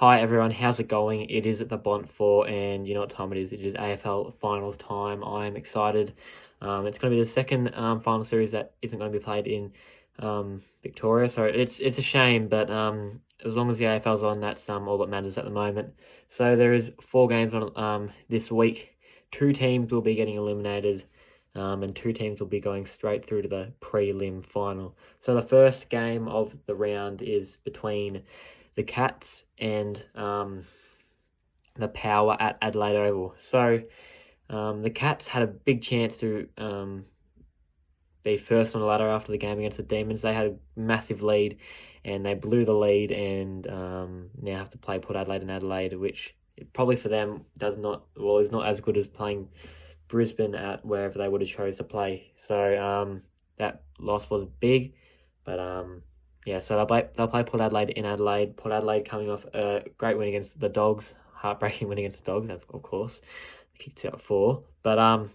Hi everyone, how's it going? It is at the Bont 4 and you know what time it is. It is AFL finals time. I'm excited. It's going to be the second final series that isn't going to be played in Victoria, so it's a shame, but as long as the AFL's on, that's all that matters at the moment. So there is 4 games on this week. 2 teams will be getting eliminated, and 2 teams will be going straight through to the prelim final. So the first game of the round is between the Cats and the Power at Adelaide Oval. So the Cats had a big chance to be first on the ladder after the game against the Demons. They had a massive lead and they blew the lead and now have to play Port Adelaide and Adelaide, which probably for them is not as good as playing Brisbane at wherever they would have chose to play. So that loss was big, but yeah, so they'll play Port Adelaide in Adelaide. Port Adelaide coming off a great win against the Dogs, heartbreaking win against the Dogs, of course. They kicked out 4, but I'm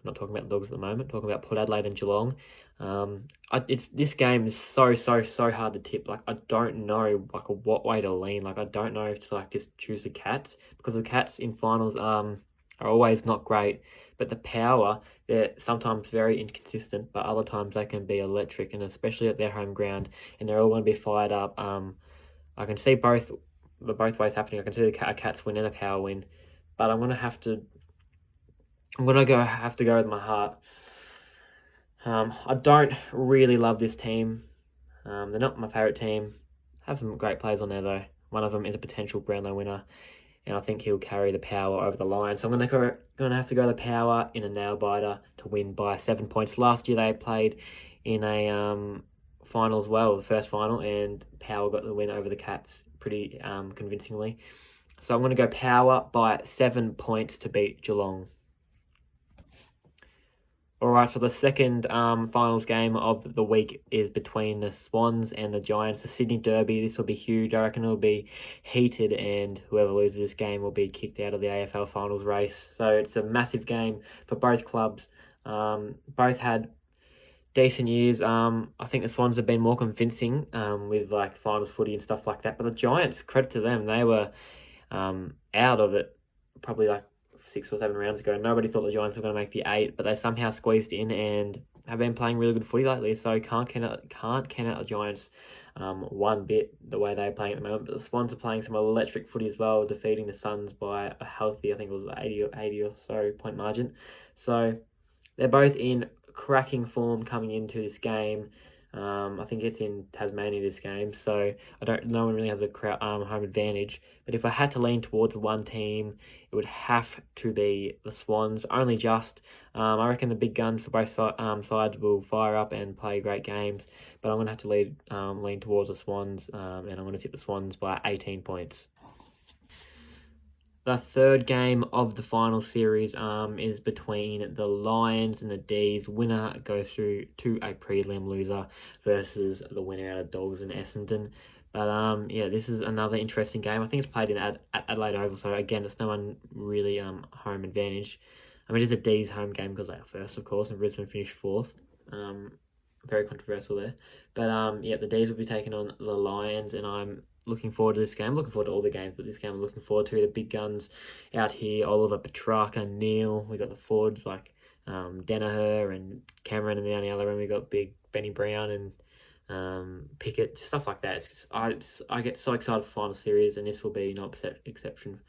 not talking about the Dogs at the moment. Talking about Port Adelaide and Geelong. This game is so hard to tip. Like I don't know what way to lean. Like I don't know if to just choose the Cats, because the Cats in finals are always not great, but the Power, they're sometimes very inconsistent, but other times they can be electric, and especially at their home ground, and they're all going to be fired up. I can see both ways happening. I can see a Cats win and a Power win, but I'm gonna have to go with my heart. I don't really love this team. They're not my favourite team. Have some great players on there though. One of them is a potential Brownlow winner, and I think he'll carry the Power over the line. So I'm gonna have to go the Power in a nail biter to win by 7 points. Last year they played in a final as well, the first final, and Power got the win over the Cats pretty convincingly. So I'm gonna go Power by 7 points to beat Geelong. Alright, so the second finals game of the week is between the Swans and the Giants, the Sydney Derby. This will be huge. I reckon it'll be heated, and whoever loses this game will be kicked out of the AFL finals race. So it's a massive game for both clubs. Both had decent years. I think the Swans have been more convincing with like finals footy and stuff like that. But the Giants, credit to them, they were out of it probably like 6 or 7 rounds ago. Nobody thought the Giants were going to make the 8, but they somehow squeezed in and have been playing really good footy lately. So can't count out the Giants one bit the way they're playing at the moment. But the Swans are playing some electric footy as well, defeating the Suns by a healthy, I think it was 80 or so point margin. So they're both in cracking form coming into this game. I think it's in Tasmania this game, so no one really has a home advantage. But if I had to lean towards one team, it would have to be the Swans. Only just. I reckon the big guns for both sides will fire up and play great games. But I'm going to have to lean towards the Swans, and I'm going to tip the Swans by 18 points. The third game of the final series is between the Lions and the D's. Winner goes through to a prelim, loser versus the winner out of Dogs and Essendon. But yeah, this is another interesting game. I think it's played in Adelaide Oval, so again, it's no one really home advantage. I mean, it's a D's home game because they are first, of course, and Brisbane finished 4th. Very controversial there. But yeah, the D's will be taking on the Lions, and I'm looking forward to this game. I'm looking forward to all the games, but this game I'm looking forward to. The big guns out here, Oliver, Petrarca, Neil. We got the forwards like Danaher and Cameron, and down the other end we got big Benny Brown and Pickett, stuff like that. I get so excited for final series, and this will be no exception.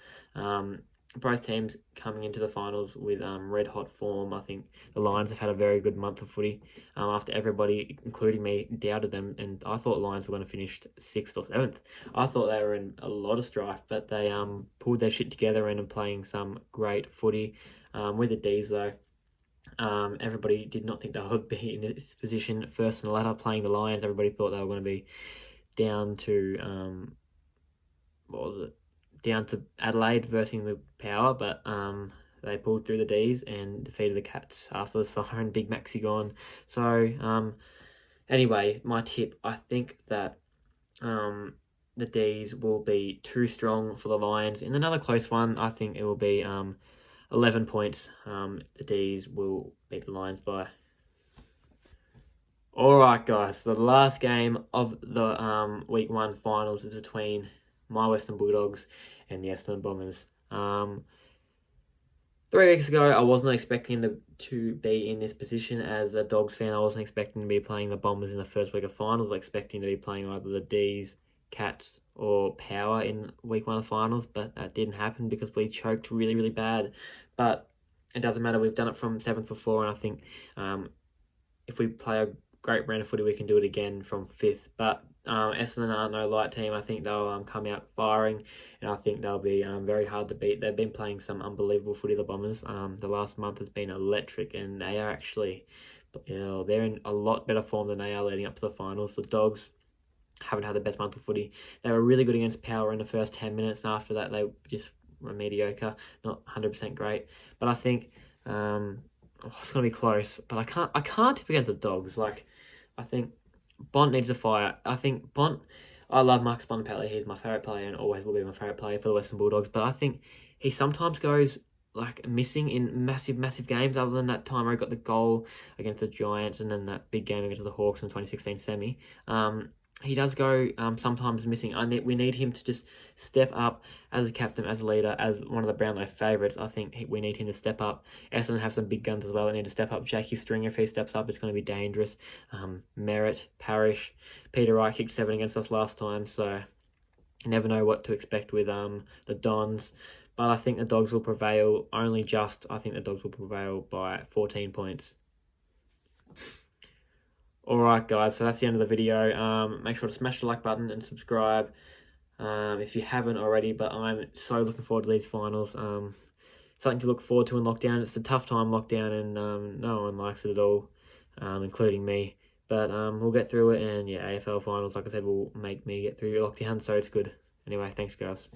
Both teams coming into the finals with red hot form. I think the Lions have had a very good month of footy after everybody, including me, doubted them, and I thought Lions were going to finish 6th or 7th. I thought they were in a lot of strife, but they pulled their shit together and are playing some great footy. With the D's though, everybody did not think they would be in this position first in the ladder playing the Lions. Everybody thought they were going to be down to down to Adelaide versus the Power, but they pulled through the D's and defeated the Cats after the siren, Big Maxi gone. So anyway, my tip, I think that the D's will be too strong for the Lions. In another close one, I think it will be 11 points. The D's will beat the Lions by. Alright guys, so the last game of the week 1 finals is between my Western Bulldogs and the Essendon Bombers. 3 weeks ago, I wasn't expecting to be in this position as a Dogs fan. I wasn't expecting to be playing the Bombers in the first week of finals. I was expecting to be playing either the D's, Cats, or Power in week 1 of finals, but that didn't happen because we choked really, really bad. But it doesn't matter. We've done it from 7th before, and I think if we play a great brand of footy, we can do it again from 5th. But Essendon aren't no light team. I think they'll come out firing, and I think they'll be very hard to beat. They've been playing some unbelievable footy, the Bombers. The last month has been electric, and they are actually, they're in a lot better form than they are leading up to the finals. The Dogs haven't had the best month of footy. They were really good against Power in the first 10 minutes, and after that they just were mediocre, not 100% great. But I think it's going to be close, but I can't tip against the Dogs. Like, I think Bont needs a fire. I think Bont, I love Marcus Bontempelli. He's my favourite player and always will be my favourite player for the Western Bulldogs. But I think he sometimes goes like missing in massive games. Other than that time where he got the goal against the Giants and then that big game against the Hawks in the 2016 semi. He does go sometimes missing. We need him to just step up as a captain, as a leader, as one of the Brownlow favourites. I think we need him to step up. Essendon have some big guns as well. They need to step up. Jackie Stringer, if he steps up, it's going to be dangerous. Merritt, Parrish, Peter Wright kicked 7 against us last time, so you never know what to expect with the Dons. But I think the Dogs will prevail I think the Dogs will prevail by 14 points. Alright guys, so that's the end of the video. Make sure to smash the like button and subscribe if you haven't already, but I'm so looking forward to these finals. Something to look forward to in lockdown. It's a tough time lockdown and no one likes it at all, including me. But we'll get through it, and yeah, AFL finals, like I said, will make me get through lockdown, so it's good. Anyway, thanks guys.